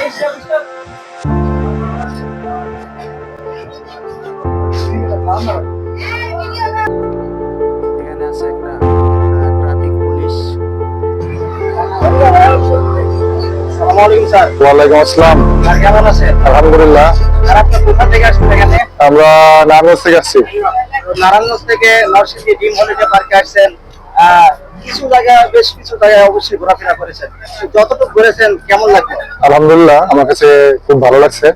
এখানে আছে একটা ট্রাফিক পুলিশ। আসসালামু আলাইকুম স্যার। ওয়ালাইকুম আসসালাম। স্যার কেমন আছেন? আলহামদুলিল্লাহ। স্যার আপনি কোথা থেকে আসছেন এখানে? আমরা নারায়ণগঞ্জ থেকে আসছি। নারায়ণগঞ্জ থেকে নরসিংদী ড্রিম হলিডে পার্কে আসছেন। কিছু জায়গা বেশ কিছু জায়গায় অবশ্যই ঘোরাফেরা করেছেন, যতটুকু ঘুরেছেন কেমন লাগলো? আলহামদুলিল্লাহ, আমার কাছে খুব ভালো লাগছে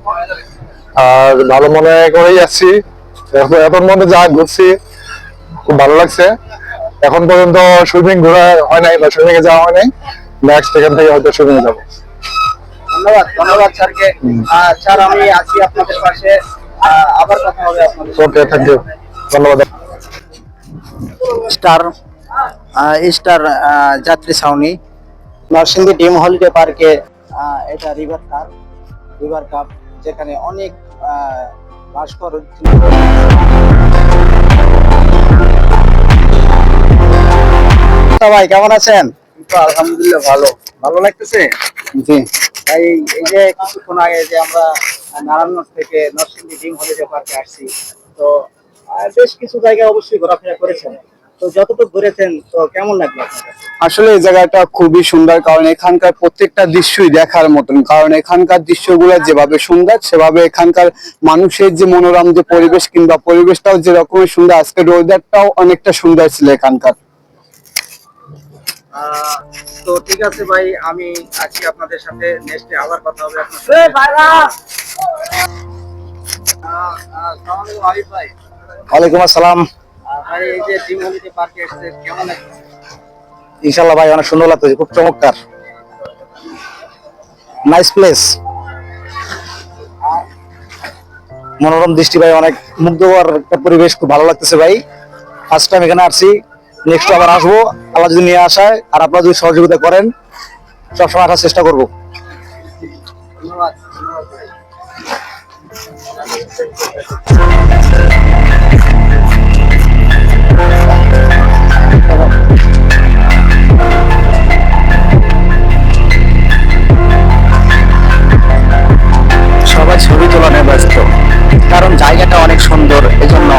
আর ভালো মনে করেই আসছি। এখন মধ্যে যা ঘুরছি খুব ভালো লাগছে। এখন পর্যন্ত সুইমিং ঘোরা হয় নাই বা সুইমিং এ যাওয়া হয় নাই। নেক্সট এখান থেকে হয়তো সুইমিং এ যাবো। ধন্যবাদ ধন্যবাদ স্যারকে। স্যার আমি আছি আপনাদের পাশে, আবার কথা হবে আপনাদের। ওকে, থ্যাংক ইউ, ধন্যবাদ। স্টার স্টার যাত্রী ছাউনি। নরসিংদী ড্রিম হলিডে পার্কে এটা রিভার কাপ যেখানে অনেক ভাস্কর। ভাই কেমন আছেন? আলহামদুলিল্লাহ, ভালো ভালো লাগতেছে? জি। ভাই এই যে কিছুক্ষণ আগে যে আমরা নারায়ণগঞ্জ থেকে নরসিংদী ড্রিম হলিডে পার্কে আসছি, তো বেশ কিছু জায়গায় অবশ্যই ঘোরাফেরা করেছেন, তো যতটুকু ঘুরেছেন তো কেমন লাগলো আপনার কাছে? আসলে এই জায়গাটা খুবই সুন্দর, কারণ এখানকার প্রত্যেকটা দৃশ্যই দেখার মতন। কারণ এখানকার দৃশ্যগুলো যেভাবে সুন্দর, সেভাবে এখানকার মানুষের যে মনোরম যে পরিবেশ, কিংবা পরিবেশটাও যেরকমের সুন্দর, আজকের ওয়েদারটাও অনেকটা সুন্দর ছিল এখানকার। তো ঠিক আছে ভাই, আমি আছি আপনাদের সাথে, নেক্সটে আবার কথা হবে আপনার সাথে। আসসালামু আলাইকুম আরিফ ভাই। ওয়ালাইকুম আসসালাম। ভাই এই যে ড্রিম হলিডে পার্কে এসেছে, কেমন লাগছে? ইনশাল্লাহ ভাই, অনেক সুন্দর লাগতেছে, খুব চমৎকার, নাইস প্লেস, মনোরম দৃষ্টি ভাই, অনেক মুগ্ধকর একটা পরিবেশ, খুব ভালো লাগতেছে ভাই। ফার্স্ট টাইম এখানে আসছি, নেক্সট আবার আসবো আল্লাহ যদি নিয়ে আসায়, আর আপনারা যদি সহযোগিতা করেন সবসময় আসার চেষ্টা করবো। ধন্যবাদ ধন্যবাদ ভাই। সবাই ছবি তোলা নিয়ে ব্যস্ত, কারণ জায়গাটা অনেক সুন্দর, এজন্য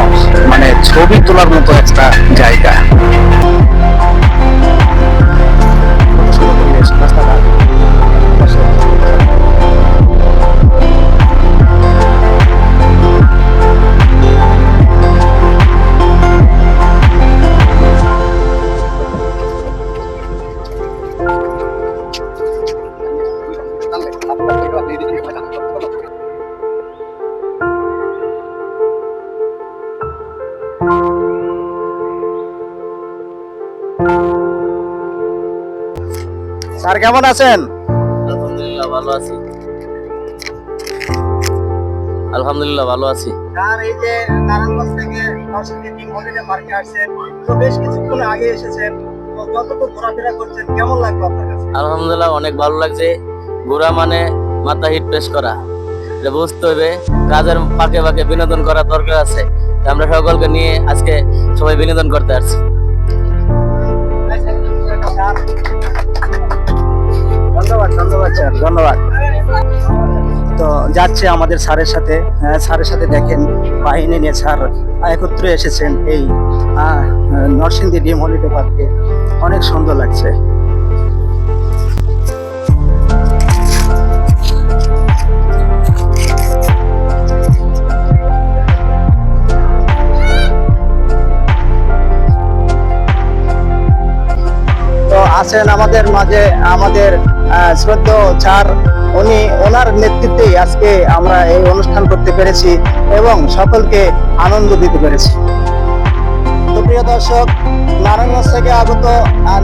মানে ছবি তোলার মতো একটা জায়গা। স্যার কেমন আছেন? আলহামদুলিল্লাহ ভালো আছি। আলহামদুলিল্লাহ ভালো আছি। স্যার এই যে নারায়ণগঞ্জ থেকে নরসিংদী ড্রিম হলিডে পার্কে আসছেন, তো বেশ কিছুক্ষণ আগে এসেছেন, তো যতটুকু ঘোরাফেরা করছেন কেমন লাগলো আপনার কাছে? আলহামদুলিল্লাহ অনেক ভালো লাগছে। ঘোরা মানে মাথা হিট ফ্রেশ করা, এটা বুঝতে হবে। কাজের ফাঁকে ফাঁকে বিনোদন করা দরকার আছে। আমরা সকলকে নিয়ে আজকে সবাই বিনোদন করতে আসছি। ধন্যবাদ ধন্যবাদ স্যার, ধন্যবাদ। তো যাচ্ছে আমাদের স্যারের সাথে, স্যারের সাথে দেখেন বাহিনী নিয়ে স্যার একত্রে এসেছেন এই নরসিংদী ড্রিম হলিডে পার্কে, অনেক সুন্দর লাগছে। তো আছেন আমাদের মাঝে আমাদের শ্রদ্ধেয় স্যার, উনি ওনার নেতৃত্বেই আজকে আমরা এই অনুষ্ঠান করতে পেরেছি এবং সকলকে আনন্দ দিতে পেরেছি। তো প্রিয় দর্শক, নারায়ণগঞ্জ থেকে আগত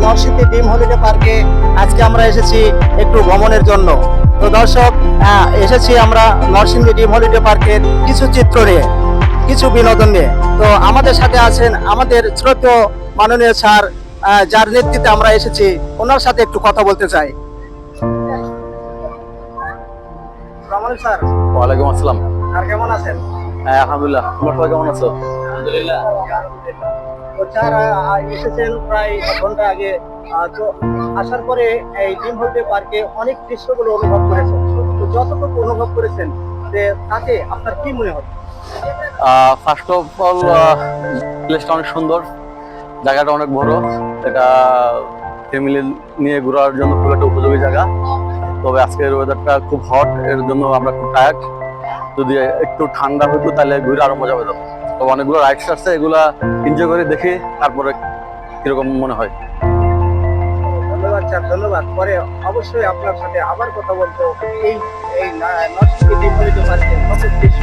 নরসিংদী ড্রিম হলিডে পার্কে আজকে আমরা এসেছি একটু ভ্রমণের জন্য। তো দর্শক, এসেছি আমরা নরসিংদী ড্রিম হলিডে পার্কের কিছু চিত্র নিয়ে, কিছু বিনোদন নিয়ে। তো আমাদের সাথে আছেন আমাদের শ্রদ্ধেয় মাননীয় স্যার, যার নেতৃত্বে আমরা এসেছি, ওনার সাথে একটু কথা বলতে চাই। স্যার ওয়ালাইকুম আসসালাম। আর কেমন আছেন? আলহামদুলিল্লাহ, তোমরা সবাই কেমন আছো? আলহামদুলিল্লাহ। তো স্যার এসেছেন প্রায় ঘন্টা আগে, তো আসার পরে এই ড্রিম হলিডে পার্কে অনেক দৃশ্যগুলো অনুভব করেছেন, যতটুকু অনুভব করেছেন যে তাতে আপনার কি মনে হয়? ফার্স্ট অফ অল প্লেসটা অনেক সুন্দর, জায়গাটা অনেক বড়, এটা ফ্যামিলি নিয়ে ঘোরার জন্য খুব একটা উপযোগী জায়গা। তবে আজকের ওয়েদারটা খুব হট, এর জন্য আমরা খুব টায়ার্ড। যদি একটু ঠান্ডা হতো তাহলে ঘুরে আরো মজা পেতাম। তো অনেকগুলো রাইডস আছে, এগুলা এনজয় করে দেখি তারপরে কিরকম মনে হয়। ধন্যবাদ স্যার, ধন্যবাদ। পরে অবশ্যই আপনার সাথে আবার কথা বলবো এই এই নরসিংদী ডিপোজিট পার্কের সকল দৃশ্য